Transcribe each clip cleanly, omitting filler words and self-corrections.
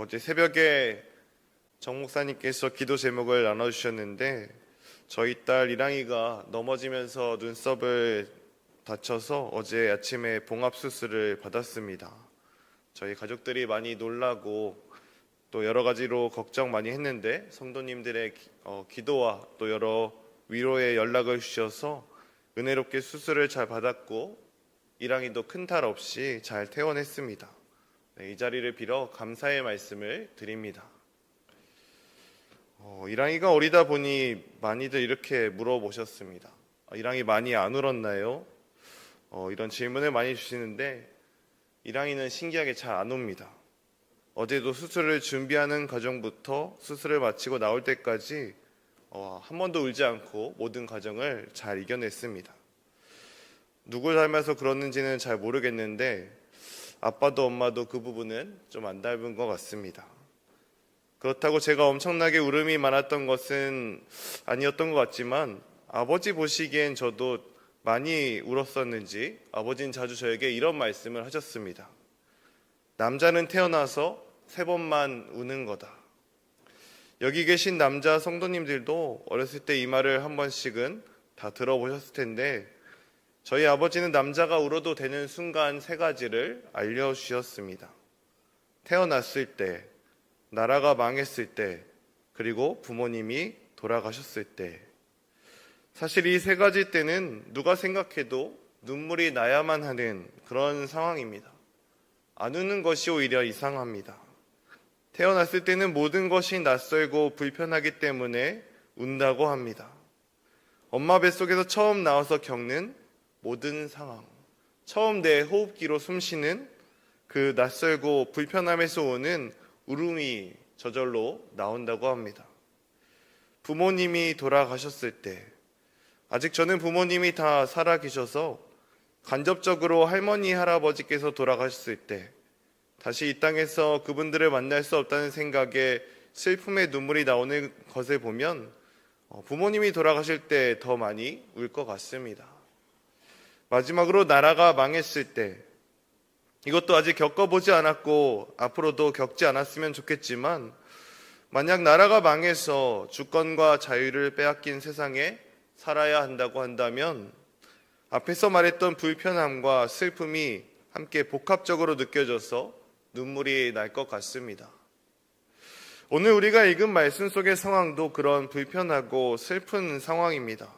어제 새벽에 정 목사님께서 기도 제목을 나눠주셨는데 저희 딸 이랑이가 넘어지면서 눈썹을 다쳐서 어제 아침에 봉합수술을 받았습니다. 저희 가족들이 많이 놀라고 또 여러 가지로 걱정 많이 했는데 성도님들의 기도와 또 여러 위로의 연락을 주셔서 은혜롭게 수술을 잘 받았고 이랑이도 큰 탈 없이 잘 퇴원했습니다. 이 자리를 빌어 감사의 말씀을 드립니다. 이랑이가 어리다 보니 많이들 이렇게 물어보셨습니다. 이랑이 많이 안 울었나요? 이런 질문을 많이 주시는데 이랑이는 신기하게 잘 안 웁니다. 어제도 수술을 준비하는 과정부터 수술을 마치고 나올 때까지 한 번도 울지 않고 모든 과정을 잘 이겨냈습니다. 누굴 닮아서 그러는지는 잘 모르겠는데 아빠도 엄마도 그 부분은 좀 안 닮은 것 같습니다. 그렇다고 제가 엄청나게 울음이 많았던 것은 아니었던 것 같지만 아버지 보시기엔 저도 많이 울었었는지 아버지는 자주 저에게 이런 말씀을 하셨습니다. 남자는 태어나서 3번만 우는 거다. 여기 계신 남자 성도님들도 어렸을 때 이 말을 한 번씩은 다 들어보셨을 텐데 저희 아버지는 남자가 울어도 되는 순간 3가지를 알려주셨습니다. 태어났을 때, 나라가 망했을 때, 그리고 부모님이 돌아가셨을 때. 사실 이 3가지 때는 누가 생각해도 눈물이 나야만 하는 그런 상황입니다. 안 우는 것이 오히려 이상합니다. 태어났을 때는 모든 것이 낯설고 불편하기 때문에 운다고 합니다. 엄마 뱃속에서 처음 나와서 겪는 모든 상황, 처음 내 호흡기로 숨쉬는 그 낯설고 불편함에서 오는 울음이 저절로 나온다고 합니다. 부모님이 돌아가셨을 때, 아직 저는 부모님이 다 살아계셔서 간접적으로 할머니, 할아버지께서 돌아가셨을 때 다시 이 땅에서 그분들을 만날 수 없다는 생각에 슬픔의 눈물이 나오는 것을 보면 부모님이 돌아가실 때 더 많이 울 것 같습니다. 마지막으로 나라가 망했을 때, 이것도 아직 겪어보지 않았고 앞으로도 겪지 않았으면 좋겠지만 만약 나라가 망해서 주권과 자유를 빼앗긴 세상에 살아야 한다고 한다면 앞에서 말했던 불편함과 슬픔이 함께 복합적으로 느껴져서 눈물이 날 것 같습니다. 오늘 우리가 읽은 말씀 속의 상황도 그런 불편하고 슬픈 상황입니다.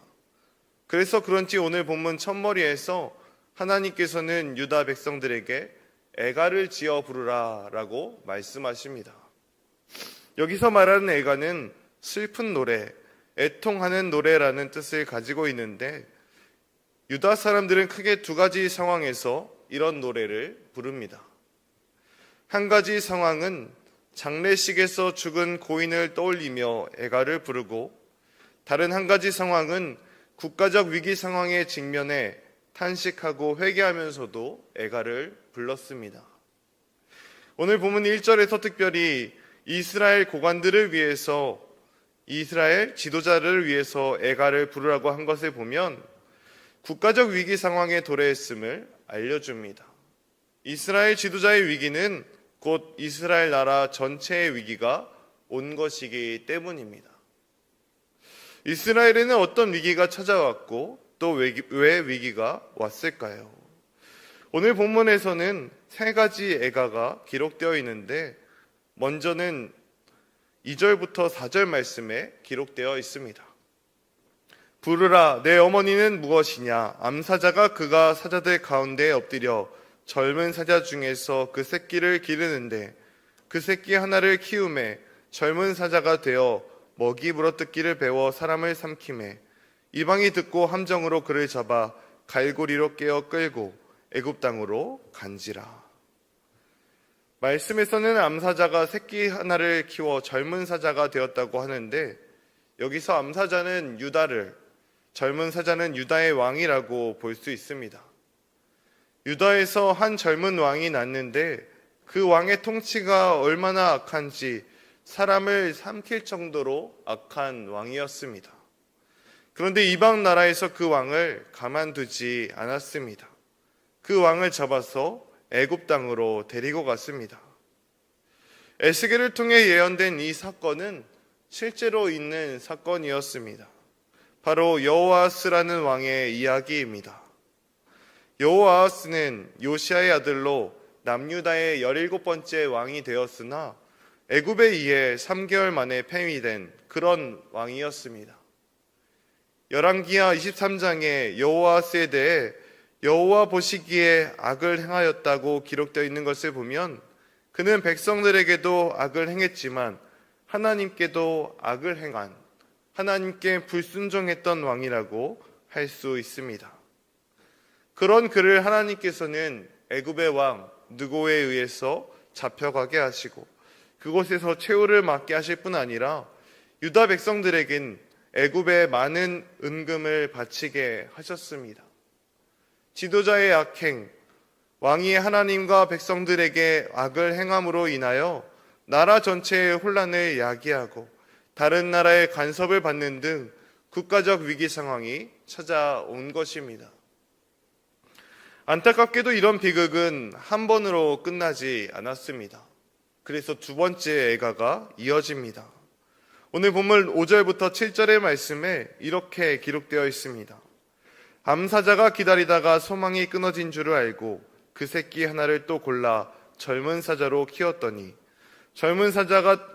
그래서 그런지 오늘 본문 첫머리에서 하나님께서는 유다 백성들에게 애가를 지어 부르라 라고 말씀하십니다. 여기서 말하는 애가는 슬픈 노래, 애통하는 노래라는 뜻을 가지고 있는데 유다 사람들은 크게 2가지 상황에서 이런 노래를 부릅니다. 한 가지 상황은 장례식에서 죽은 고인을 떠올리며 애가를 부르고 다른 한 가지 상황은 국가적 위기 상황에 직면해 탄식하고 회개하면서도 애가를 불렀습니다. 오늘 본문 1절에서 특별히 이스라엘 고관들을 위해서, 이스라엘 지도자를 위해서 애가를 부르라고 한 것을 보면 국가적 위기 상황에 도래했음을 알려줍니다. 이스라엘 지도자의 위기는 곧 이스라엘 나라 전체의 위기가 온 것이기 때문입니다. 이스라엘에는 어떤 위기가 찾아왔고 또 왜 위기가 왔을까요? 오늘 본문에서는 3가지 애가가 기록되어 있는데 먼저는 2절부터 4절 말씀에 기록되어 있습니다. 부르라 내 어머니는 무엇이냐 암사자가 그가 사자들 가운데 엎드려 젊은 사자 중에서 그 새끼를 기르는데 그 새끼 하나를 키우매 젊은 사자가 되어 먹이 물어뜯기를 배워 사람을 삼키매 이방이 듣고 함정으로 그를 잡아 갈고리로 깨어 끌고 애굽 땅으로 간지라. 말씀에서는 암사자가 새끼 하나를 키워 젊은 사자가 되었다고 하는데 여기서 암사자는 유다를, 젊은 사자는 유다의 왕이라고 볼 수 있습니다. 유다에서 한 젊은 왕이 났는데 그 왕의 통치가 얼마나 악한지 사람을 삼킬 정도로 악한 왕이었습니다. 그런데 이방 나라에서 그 왕을 가만두지 않았습니다. 그 왕을 잡아서 애굽 땅으로 데리고 갔습니다. 에스겔을 통해 예언된 이 사건은 실제로 있는 사건이었습니다. 바로 여호아스라는 왕의 이야기입니다. 여호아스는 요시아의 아들로 남유다의 17번째 왕이 되었으나 애굽에 의해 3개월 만에 폐위된 그런 왕이었습니다. 열왕기하 23장에 여호아스에 대해 여호와 보시기에 악을 행하였다고 기록되어 있는 것을 보면 그는 백성들에게도 악을 행했지만 하나님께도 악을 행한, 하나님께 불순종했던 왕이라고 할 수 있습니다. 그런 그를 하나님께서는 애굽의 왕 느고에 의해서 잡혀가게 하시고 그곳에서 최후를 맞게 하실 뿐 아니라 유다 백성들에겐 애굽에 많은 은금을 바치게 하셨습니다. 지도자의 악행, 왕이 하나님과 백성들에게 악을 행함으로 인하여 나라 전체의 혼란을 야기하고 다른 나라의 간섭을 받는 등 국가적 위기 상황이 찾아온 것입니다. 안타깝게도 이런 비극은 한 번으로 끝나지 않았습니다. 그래서 두 번째 애가가 이어집니다. 오늘 본문 5절부터 7절의 말씀에 이렇게 기록되어 있습니다. 암사자가 기다리다가 소망이 끊어진 줄을 알고 그 새끼 하나를 또 골라 젊은 사자로 키웠더니 젊은 사자가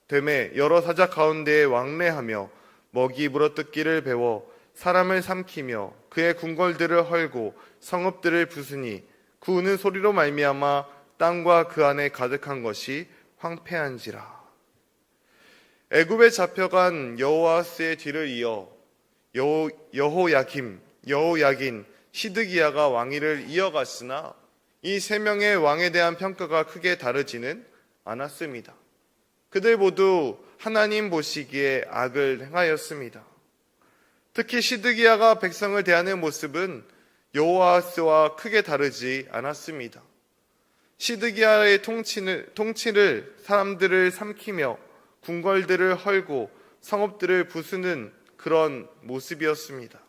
되매 여러 사자 가운데에 왕래하며 먹이 물어뜯기를 배워 사람을 삼키며 그의 궁궐들을 헐고 성읍들을 부수니 그 우는 소리로 말미암아 땅과 그 안에 가득한 것이 황폐한지라. 애굽에 잡혀간 여호아스의 뒤를 이어 여호야긴, 시드기야가 왕위를 이어갔으나 이 세 명의 왕에 대한 평가가 크게 다르지는 않았습니다. 그들 모두 하나님 보시기에 악을 행하였습니다. 특히 시드기야가 백성을 대하는 모습은 여호아스와 크게 다르지 않았습니다. 시드기야의 통치를 사람들을 삼키며 궁궐들을 헐고 성읍들을 부수는 그런 모습이었습니다.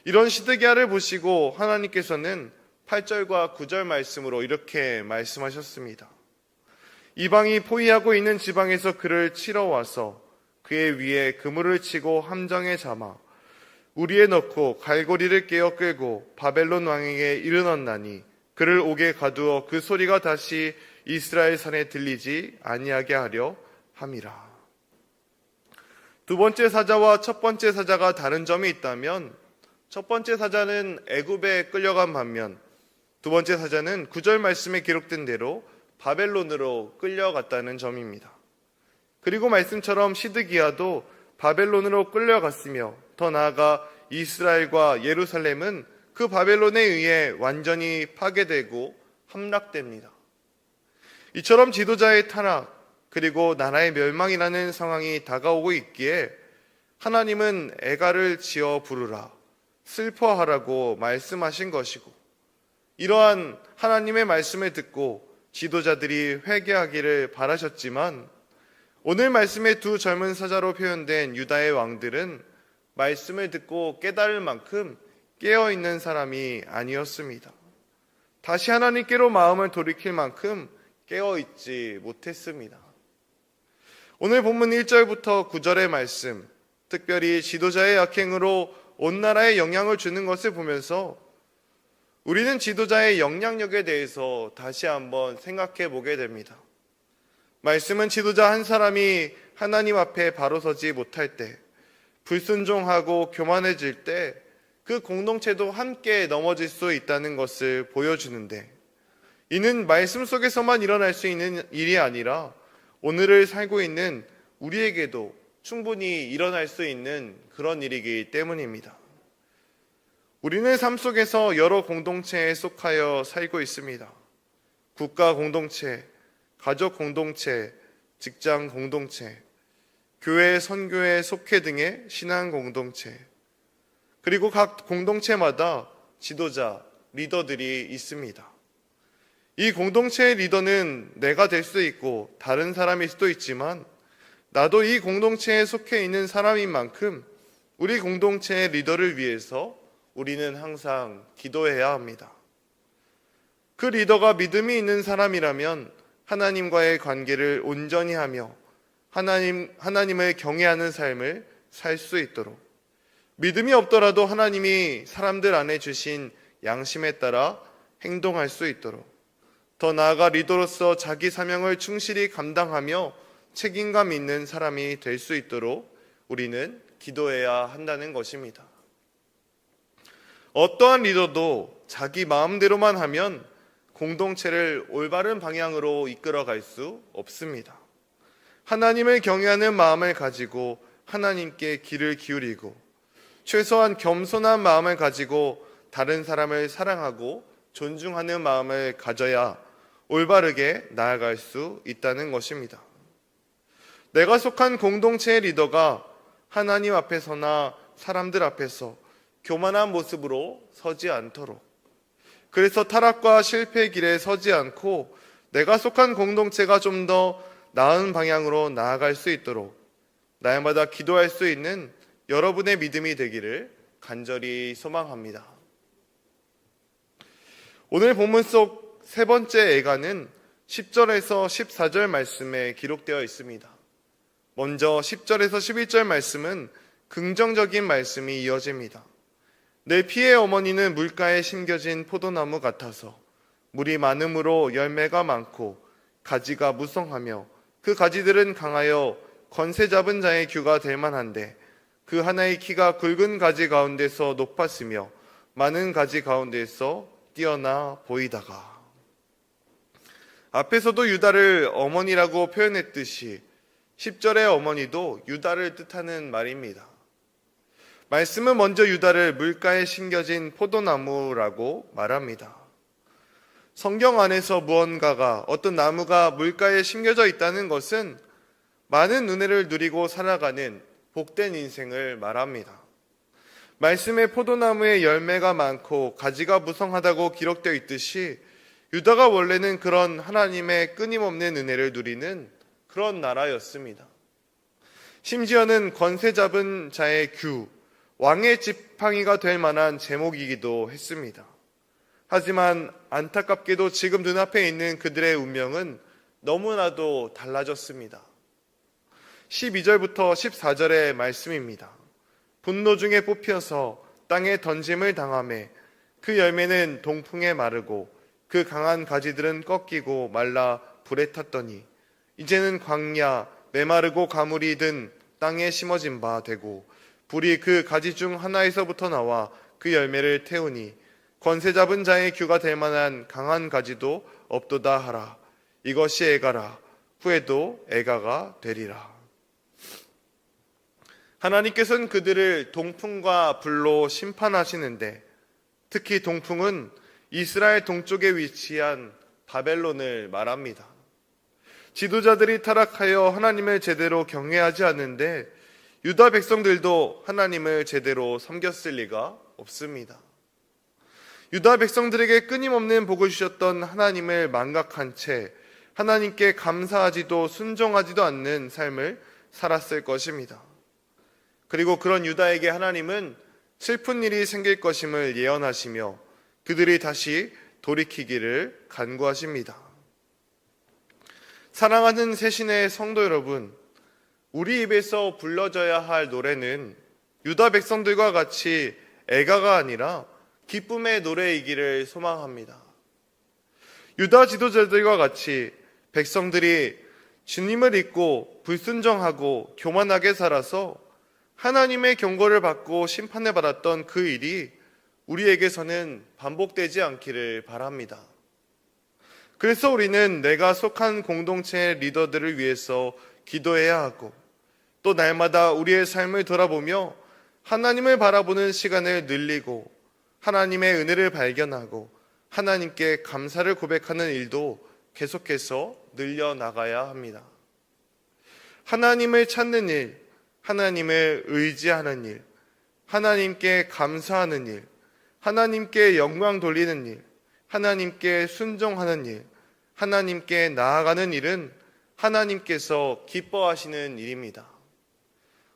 이런 시드기야를 보시고 하나님께서는 8절과 9절 말씀으로 이렇게 말씀하셨습니다. 이방이 포위하고 있는 지방에서 그를 치러 와서 그의 위에 그물을 치고 함정에 잠아 우리에 넣고 갈고리를 깨어 끌고 바벨론 왕에게 이르렀나니 그를 옥에 가두어 그 소리가 다시 이스라엘 산에 들리지 아니하게 하려 함이라. 두 번째 사자와 첫 번째 사자가 다른 점이 있다면 첫 번째 사자는 애굽에 끌려간 반면 두 번째 사자는 9절 말씀에 기록된 대로 바벨론으로 끌려갔다는 점입니다. 그리고 말씀처럼 시드기야도 바벨론으로 끌려갔으며 더 나아가 이스라엘과 예루살렘은 그 바벨론에 의해 완전히 파괴되고 함락됩니다. 이처럼 지도자의 타락 그리고 나라의 멸망이라는 상황이 다가오고 있기에 하나님은 애가를 지어 부르라, 슬퍼하라고 말씀하신 것이고 이러한 하나님의 말씀을 듣고 지도자들이 회개하기를 바라셨지만 오늘 말씀의 두 젊은 사자로 표현된 유다의 왕들은 말씀을 듣고 깨달을 만큼 깨어있는 사람이 아니었습니다. 다시 하나님께로 마음을 돌이킬 만큼 깨어있지 못했습니다. 오늘 본문 1절부터 9절의 말씀, 특별히 지도자의 악행으로 온 나라에 영향을 주는 것을 보면서 우리는 지도자의 영향력에 대해서 다시 한번 생각해 보게 됩니다. 말씀은 지도자 한 사람이 하나님 앞에 바로 서지 못할 때, 불순종하고 교만해질 때 그 공동체도 함께 넘어질 수 있다는 것을 보여주는데 이는 말씀 속에서만 일어날 수 있는 일이 아니라 오늘을 살고 있는 우리에게도 충분히 일어날 수 있는 그런 일이기 때문입니다. 우리는 삶 속에서 여러 공동체에 속하여 살고 있습니다. 국가 공동체, 가족 공동체, 직장 공동체, 교회, 선교회, 속회 등의 신앙 공동체, 그리고 각 공동체마다 지도자, 리더들이 있습니다. 이 공동체의 리더는 내가 될 수도 있고 다른 사람일 수도 있지만 나도 이 공동체에 속해 있는 사람인 만큼 우리 공동체의 리더를 위해서 우리는 항상 기도해야 합니다. 그 리더가 믿음이 있는 사람이라면 하나님과의 관계를 온전히 하며 하나님을 경외하는 삶을 살 수 있도록, 믿음이 없더라도 하나님이 사람들 안에 주신 양심에 따라 행동할 수 있도록, 더 나아가 리더로서 자기 사명을 충실히 감당하며 책임감 있는 사람이 될 수 있도록 우리는 기도해야 한다는 것입니다. 어떠한 리더도 자기 마음대로만 하면 공동체를 올바른 방향으로 이끌어갈 수 없습니다. 하나님을 경외하는 마음을 가지고 하나님께 귀를 기울이고 최소한 겸손한 마음을 가지고 다른 사람을 사랑하고 존중하는 마음을 가져야 올바르게 나아갈 수 있다는 것입니다. 내가 속한 공동체의 리더가 하나님 앞에서나 사람들 앞에서 교만한 모습으로 서지 않도록, 그래서 타락과 실패의 길에 서지 않고 내가 속한 공동체가 좀 더 나은 방향으로 나아갈 수 있도록 날마다 기도할 수 있는 여러분의 믿음이 되기를 간절히 소망합니다. 오늘 본문 속 세 번째 애가는 10절에서 14절 말씀에 기록되어 있습니다. 먼저 10절에서 11절 말씀은 긍정적인 말씀이 이어집니다. 내 피의 어머니는 물가에 심겨진 포도나무 같아서 물이 많음으로 열매가 많고 가지가 무성하며 그 가지들은 강하여 권세 잡은 자의 규가 될 만한데 그 하나의 키가 굵은 가지 가운데서 높았으며 많은 가지 가운데서 뛰어나 보이다가, 앞에서도 유다를 어머니라고 표현했듯이 10절의 어머니도 유다를 뜻하는 말입니다. 말씀은 먼저 유다를 물가에 심겨진 포도나무라고 말합니다. 성경 안에서 무언가가, 어떤 나무가 물가에 심겨져 있다는 것은 많은 은혜를 누리고 살아가는 복된 인생을 말합니다. 말씀에 포도나무에 열매가 많고 가지가 무성하다고 기록되어 있듯이 유다가 원래는 그런 하나님의 끊임없는 은혜를 누리는 그런 나라였습니다. 심지어는 권세 잡은 자의 규, 왕의 지팡이가 될 만한 제목이기도 했습니다. 하지만 안타깝게도 지금 눈앞에 있는 그들의 운명은 너무나도 달라졌습니다. 12절부터 14절의 말씀입니다. 분노 중에 뽑혀서 땅에 던짐을 당하매 그 열매는 동풍에 마르고 그 강한 가지들은 꺾이고 말라 불에 탔더니 이제는 광야 메마르고 가물이 든 땅에 심어진 바 되고 불이 그 가지 중 하나에서부터 나와 그 열매를 태우니 권세 잡은 자의 규가 될 만한 강한 가지도 없도다 하라. 이것이 애가라. 후에도 애가가 되리라. 하나님께서는 그들을 동풍과 불로 심판하시는데, 특히 동풍은 이스라엘 동쪽에 위치한 바벨론을 말합니다. 지도자들이 타락하여 하나님을 제대로 경외하지 않는데 유다 백성들도 하나님을 제대로 섬겼을 리가 없습니다. 유다 백성들에게 끊임없는 복을 주셨던 하나님을 망각한 채 하나님께 감사하지도 순종하지도 않는 삶을 살았을 것입니다. 그리고 그런 유다에게 하나님은 슬픈 일이 생길 것임을 예언하시며 그들이 다시 돌이키기를 간구하십니다. 사랑하는 새신의 성도 여러분, 우리 입에서 불러져야 할 노래는 유다 백성들과 같이 애가가 아니라 기쁨의 노래이기를 소망합니다. 유다 지도자들과 같이 백성들이 주님을 잊고 불순종하고 교만하게 살아서 하나님의 경고를 받고 심판을 받았던 그 일이 우리에게서는 반복되지 않기를 바랍니다. 그래서 우리는 내가 속한 공동체의 리더들을 위해서 기도해야 하고, 또 날마다 우리의 삶을 돌아보며 하나님을 바라보는 시간을 늘리고 하나님의 은혜를 발견하고 하나님께 감사를 고백하는 일도 계속해서 늘려나가야 합니다. 하나님을 찾는 일, 하나님을 의지하는 일, 하나님께 감사하는 일, 하나님께 영광 돌리는 일, 하나님께 순종하는 일, 하나님께 나아가는 일은 하나님께서 기뻐하시는 일입니다.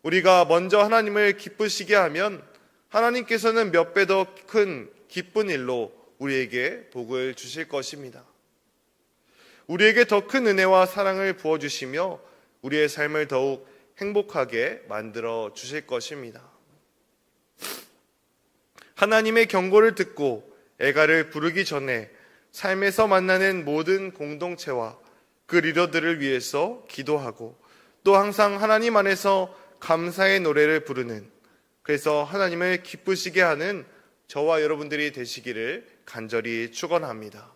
우리가 먼저 하나님을 기쁘시게 하면 하나님께서는 몇 배 더 큰 기쁜 일로 우리에게 복을 주실 것입니다. 우리에게 더 큰 은혜와 사랑을 부어주시며 우리의 삶을 더욱 행복하게 만들어 주실 것입니다. 하나님의 경고를 듣고 애가를 부르기 전에 삶에서 만나는 모든 공동체와 그 리더들을 위해서 기도하고 또 항상 하나님 안에서 감사의 노래를 부르는, 그래서 하나님을 기쁘시게 하는 저와 여러분들이 되시기를 간절히 축원합니다.